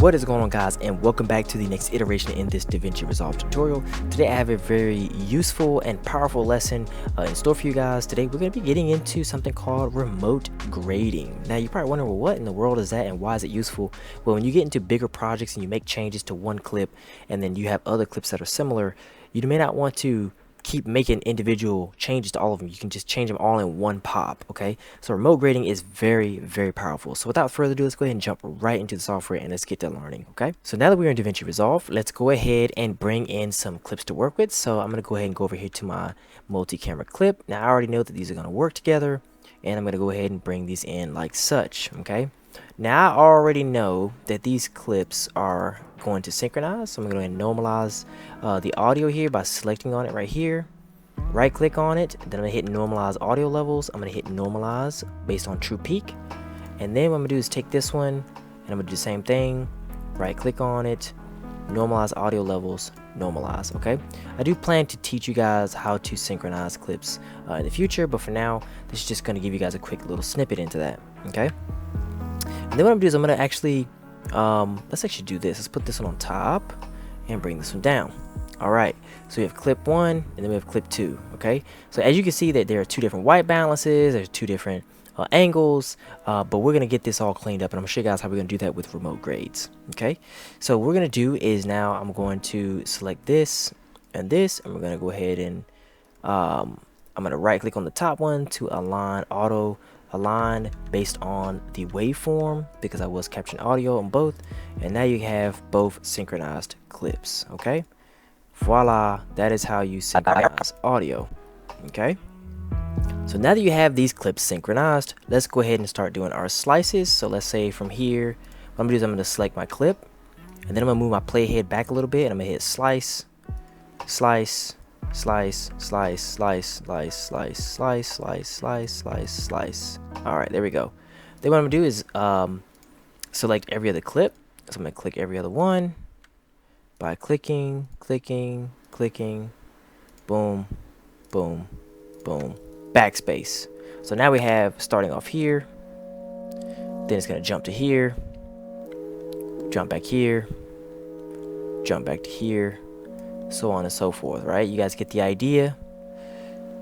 What is going on, guys, and welcome back to the next iteration in this Davinci Resolve tutorial. Today I have a very useful and powerful lesson in store for you guys. Today we're going to be getting into something called remote grading. Now you're probably wondering, well, what in the world is that and why is it useful? Well, when you get into bigger projects and you make changes to one clip and then you have other clips that are similar, you may not want to keep making individual changes to all of them. You can just change them all in one pop. Okay, so remote grading is very powerful. So without further ado, let's go ahead and jump right into the software and let's get to learning. Okay, so now that we're in Davinci Resolve, let's go ahead and bring in some clips to work with. So I'm going to go ahead and go over here to my multi-camera clip. Now I already know that these are going to work together, and I'm going to go ahead and bring these in like such. Okay, now I already know that these clips are going to synchronize, so I'm going to normalize the audio here by selecting on it right here, right click on it, then I'm going to hit normalize audio levels. I'm going to hit normalize based on true peak, and then what I'm going to do is take this one and I'm going to do the same thing, right click on it, normalize audio levels, normalize. Okay, I do plan to teach you guys how to synchronize clips in the future, but for now this is just going to give you guys a quick little snippet into that. Okay, and then what I'm going to do is I'm going to actually let's actually do this. Let's put this one on top and bring this one down. All right, so we have clip 1 and then we have clip 2. Okay, so as you can see that there are two different white balances, there's two different angles, but we're gonna get this all cleaned up and I'm gonna show you guys how we're gonna do that with remote grades. Okay, so what we're gonna do is now I'm going to select this and this, and we're gonna go ahead and I'm gonna right click on the top one to align auto align based on the waveform, because I was capturing audio on both, and now you have both synchronized clips. Okay, voila, that is how you synchronize audio. Okay, so now that you have these clips synchronized, let's go ahead and start doing our slices. So let's say from here, what I'm gonna do is I'm gonna select my clip, and then I'm gonna move my playhead back a little bit, and I'm gonna hit slice, slice, slice, slice, slice, slice, slice, slice, slice, slice, slice, slice. All right, there we go. Then what I'm gonna do is select every other clip. So I'm gonna click every other one by clicking, clicking, clicking, boom, boom, boom, backspace. So now we have starting off here, then it's gonna jump to here, jump back here, jump back to here, so on and so forth. Right, you guys get the idea.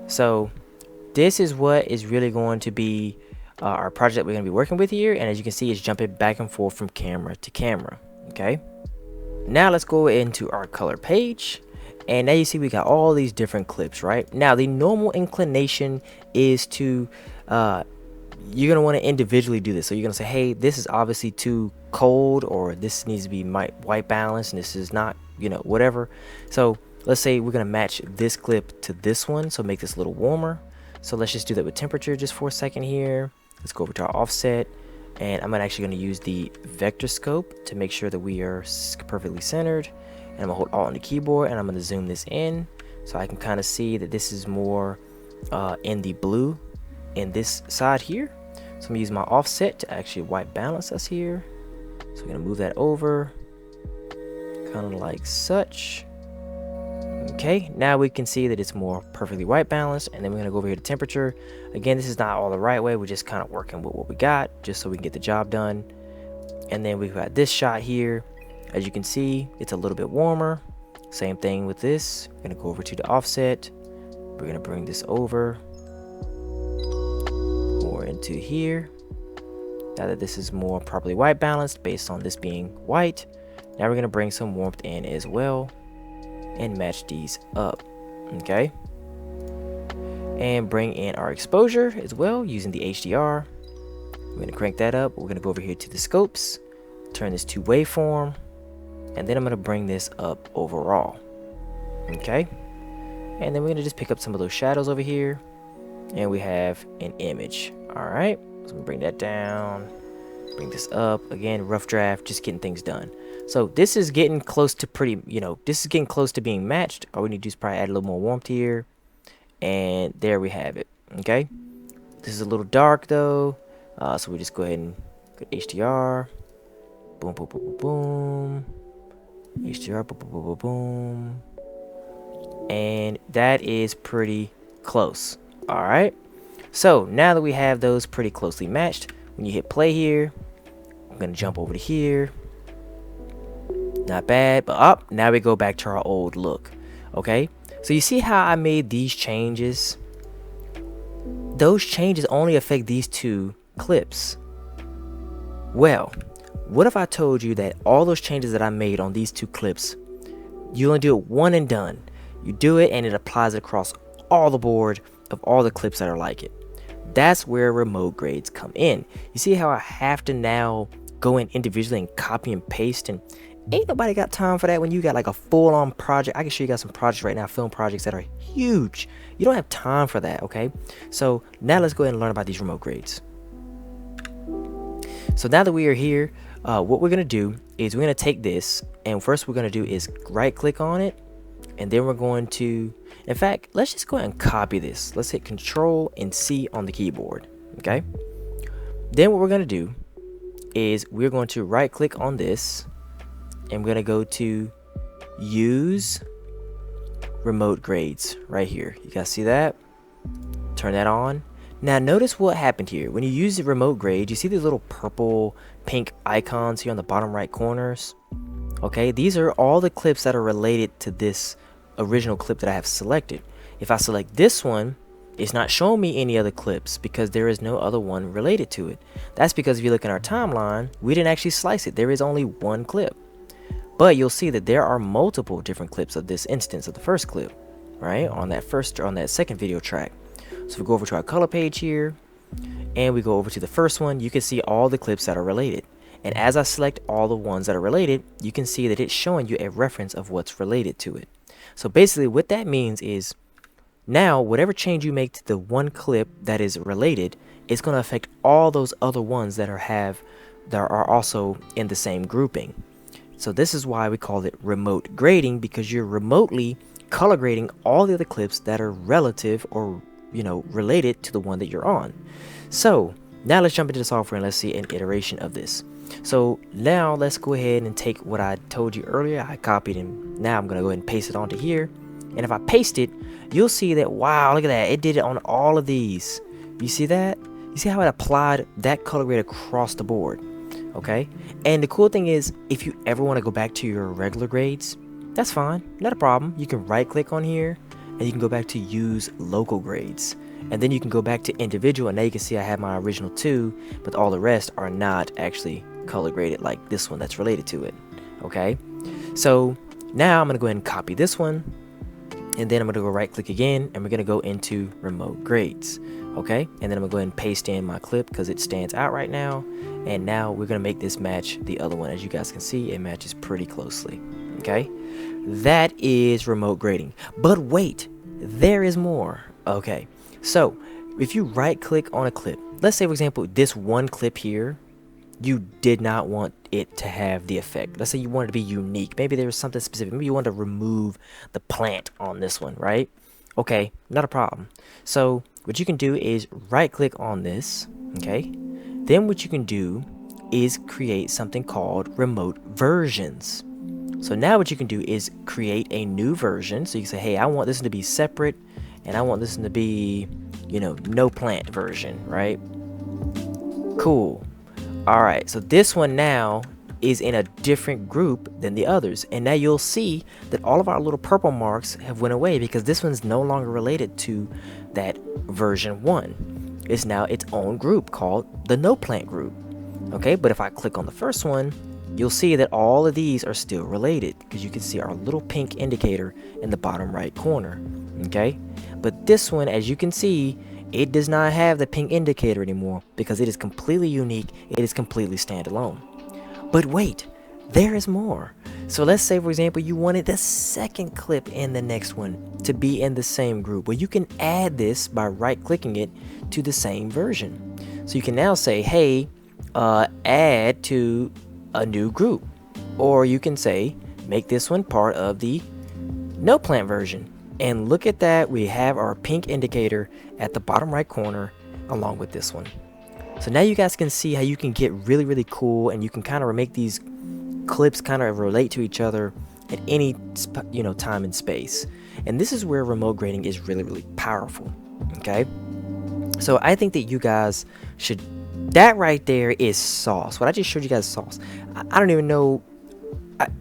So this is what is really going to be our project that we're going to be working with here, and as you can see, it's jumping back and forth from camera to camera. Okay, now let's go into our color page, and now you see we got all these different clips. Right, now the normal inclination is to you're going to want to individually do this. So you're going to say, hey, this is obviously too cold, or this needs to be white balance, and this is not, you know, whatever. So let's say we're going to match this clip to this one, so make this a little warmer. So let's just do that with temperature just for a second here. Let's go over to our offset, and I'm actually going to use the vector scope to make sure that we are perfectly centered, and I'm going to hold Alt on the keyboard, and I'm going to zoom this in so I can kind of see that this is more in the blue in this side here. So I'm gonna use my offset to actually white balance us here. So we're gonna move that over kind of like such. Okay, now we can see that it's more perfectly white balanced, and then we're gonna go over here to temperature. Again, this is not all the right way, we're just kind of working with what we got just so we can get the job done. And then we've got this shot here. As you can see, it's a little bit warmer. Same thing with this. We're gonna go over to the offset, we're gonna bring this over into here. Now that this is more properly white balanced based on this being white, now we're going to bring some warmth in as well and match these up. Okay, and bring in our exposure as well using the HDR. We're going to crank that up. We're going to go over here to the scopes, turn this to waveform, and then I'm going to bring this up overall. Okay, and then we're going to just pick up some of those shadows over here, and we have an image. All right, so I'm gonna bring that down, bring this up again, rough draft, just getting things done. So this is getting close to pretty, you know, this is getting close to being matched. All we need to do is probably add a little more warmth here, and there we have it. Okay, this is a little dark though, so we just go ahead and go HDR, boom, boom, boom, boom, boom, HDR, boom, boom, boom, boom, boom, and that is pretty close. All right, so now that we have those pretty closely matched, when you hit play here, I'm gonna jump over to here, Not bad, but up. Now we go back to our old look. Okay, so you see how I made these changes? Those changes only affect these two clips. Well, what if I told you that all those changes that I made on these two clips, you only do it one and done. You do it and it applies it across all the board of all the clips that are like it. That's where remote grades come in. You see how I have to now go in individually and copy and paste, and ain't nobody got time for that when you got like a full-on project. I can show you guys some projects right now, film projects that are huge. You don't have time for that, okay? So now let's go ahead and learn about these remote grades. So now that we are here, what we're gonna do is we're gonna take this, and first we're gonna do is right click on it, and then we're going to, in fact, let's just go ahead and copy this. Let's hit Control and C on the keyboard, okay? Then what we're gonna do is we're going to right click on this, and we're gonna go to use remote grades right here. You guys see that? Turn that on. Now notice what happened here. When you use the remote grade, you see these little purple pink icons here on the bottom right corners. Okay, these are all the clips that are related to this original clip that I have selected. If I select this one, it's not showing me any other clips because there is no other one related to it. That's because if you look at our timeline, we didn't actually slice it. There is only one clip. But you'll see that there are multiple different clips of this instance of the first clip, right? On that second video track. So we go over to our color page here, and we go over to the first one. You can see all the clips that are related. And as I select all the ones that are related, you can see that it's showing you a reference of what's related to it. So basically what that means is now whatever change you make to the one clip that is related, it's going to affect all those other ones that are also in the same grouping. So this is why we call it remote grading, because you're remotely color grading all the other clips that are relative or related to the one that you're on. So now let's jump into the software and let's see an iteration of this. So now let's go ahead and take what I told you earlier. I copied and now I'm gonna go ahead and paste it onto here. And if I paste it, you'll see that, wow, look at that, it did it on all of these. You see that? You see how it applied that color grade across the board? Okay, and the cool thing is, if you ever want to go back to your regular grades, that's fine, not a problem. You can right click on here and you can go back to use local grades, and then you can go back to individual, and now you can see I have my original two, but all the rest are not actually color graded like this one that's related to it. Okay, so now I'm gonna go ahead and copy this one, and then I'm gonna go right click again, and we're gonna go into remote grades. Okay, and then I'm gonna go ahead and paste in my clip because it stands out right now, and now we're gonna make this match the other one. As you guys can see, it matches pretty closely. Okay, that is remote grading. But wait, there is more. Okay, so if you right click on a clip, let's say for example this one clip here, you did not want it to have the effect. Let's say you wanted to be unique. Maybe there was something specific. Maybe you wanted to remove the plant on this one, right? Okay, not a problem. So what you can do is right click on this. Okay, then what you can do is create something called remote versions. So now what you can do is create a new version. So you can say, hey, I want this one to be separate, and I want this one to be, no plant version, right? Cool. All right, so this one now is in a different group than the others, and now you'll see that all of our little purple marks have went away because this one's no longer related to that version 1. It's now its own group called the no plant group. Okay, but if I click on the first one, you'll see that all of these are still related because you can see our little pink indicator in the bottom right corner. Okay, but this one, as you can see, it does not have the pink indicator anymore because it is completely unique. It is completely standalone. But wait, there is more. So let's say, for example, you wanted the second clip in the next one to be in the same group. Well, you can add this by right-clicking it to the same version. So you can now say, hey, add to a new group. Or you can say, make this one part of the no plant version. And look at that, we have our pink indicator at the bottom right corner along with this one. So now you guys can see how you can get really, really cool, and you can kind of make these clips kind of relate to each other at any time and space. And this is where remote grading is really, really powerful. Okay, so I think that you guys should, that right there is sauce. What I just showed you guys is sauce. I don't even know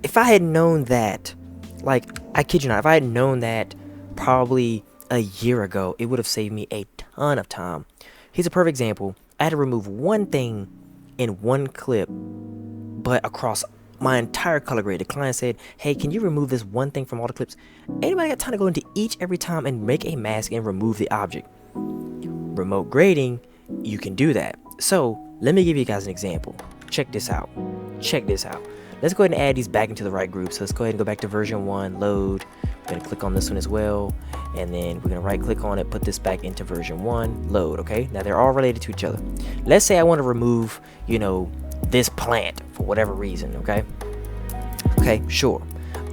if I had known that, like, I kid you not, if I had known that probably a year ago, it would have saved me a ton of time. Here's a perfect example. I had to remove one thing in one clip, but across my entire color grade. The client said, hey, can you remove this one thing from all the clips? Anybody got time to go into each every time and make a mask and remove the object? Remote grading, you can do that. So let me give you guys an example. Check this out. Check this out. Let's go ahead and add these back into the right group. So let's go ahead and go back to version 1, load. We're going to click on this one as well. And then we're going to right click on it, put this back into version 1, load. Okay, now they're all related to each other. Let's say I want to remove, you know, this plant for whatever reason. Okay, sure.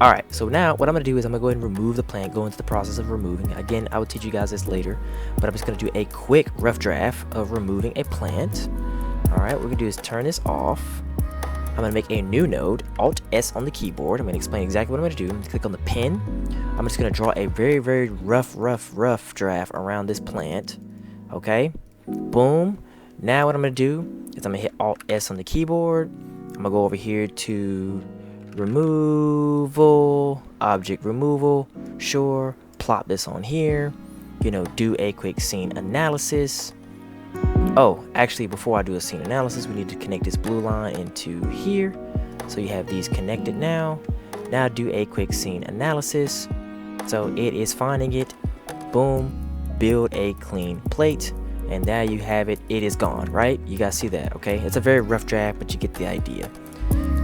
All right, so now what I'm gonna do is I'm gonna go ahead and remove the plant, go into the process of removing. Again, I will teach you guys this later, but I'm just gonna do a quick rough draft of removing a plant. All right, what we're gonna do is turn this off. I'm gonna make a new node, Alt S on the keyboard. I'm gonna explain exactly what I'm gonna do. I'm gonna click on the pen. I'm just gonna draw a very, very rough draft around this plant. Okay, boom. Now what I'm gonna do is I'm gonna hit Alt S on the keyboard. I'm gonna go over here to removal, object removal, sure, plop this on here, you know, do a quick scene analysis. Oh, actually, before I do a scene analysis, we need to connect this blue line into here. So you have these connected now. Now do a quick scene analysis. So it is finding it, boom, build a clean plate, and now you have it. It is gone, right? You guys see that, okay? It's a very rough draft, but you get the idea.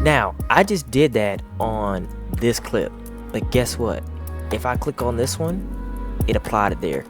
Now, I just did that on this clip, but guess what? If I click on this one, it applied it there.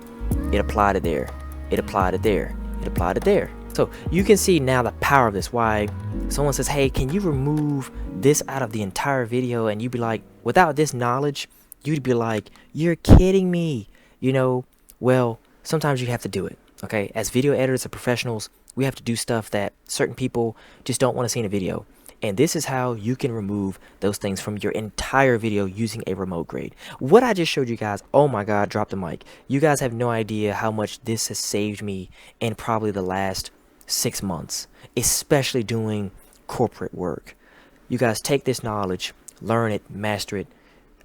It applied it there. It applied it there. It applied it there. So you can see now the power of this. Why someone says, hey, can you remove this out of the entire video? And you'd be like, without this knowledge, you'd be like, you're kidding me. You know, well, sometimes you have to do it. Okay, as video editors and professionals, we have to do stuff that certain people just don't want to see in a video. And this is how you can remove those things from your entire video using a remote grade. What I just showed you guys, oh my God, drop the mic. You guys have no idea how much this has saved me in probably the last 6 months, especially doing corporate work. You guys take this knowledge, learn it, master it.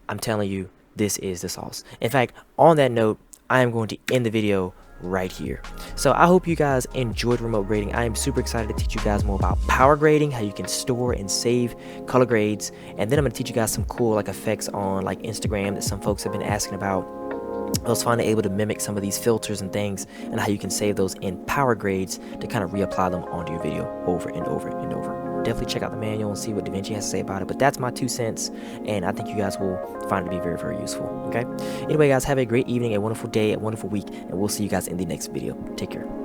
I'm telling you, this is the sauce. In fact, on that note, I am going to end the video right here. So I hope you guys enjoyed remote grading. I am super excited to teach you guys more about power grading, how you can store and save color grades, and then I'm going to teach you guys some cool like effects on like Instagram that some folks have been asking about. I was finally able to mimic some of these filters and things, and how you can save those in power grades to kind of reapply them onto your video over and over and over. Definitely check out the manual and see what Davinci has to say about it, but that's my 2 cents, and I think you guys will find it to be very, very useful. Okay, anyway guys, have a great evening, a wonderful day, a wonderful week, and we'll see you guys in the next video. Take care.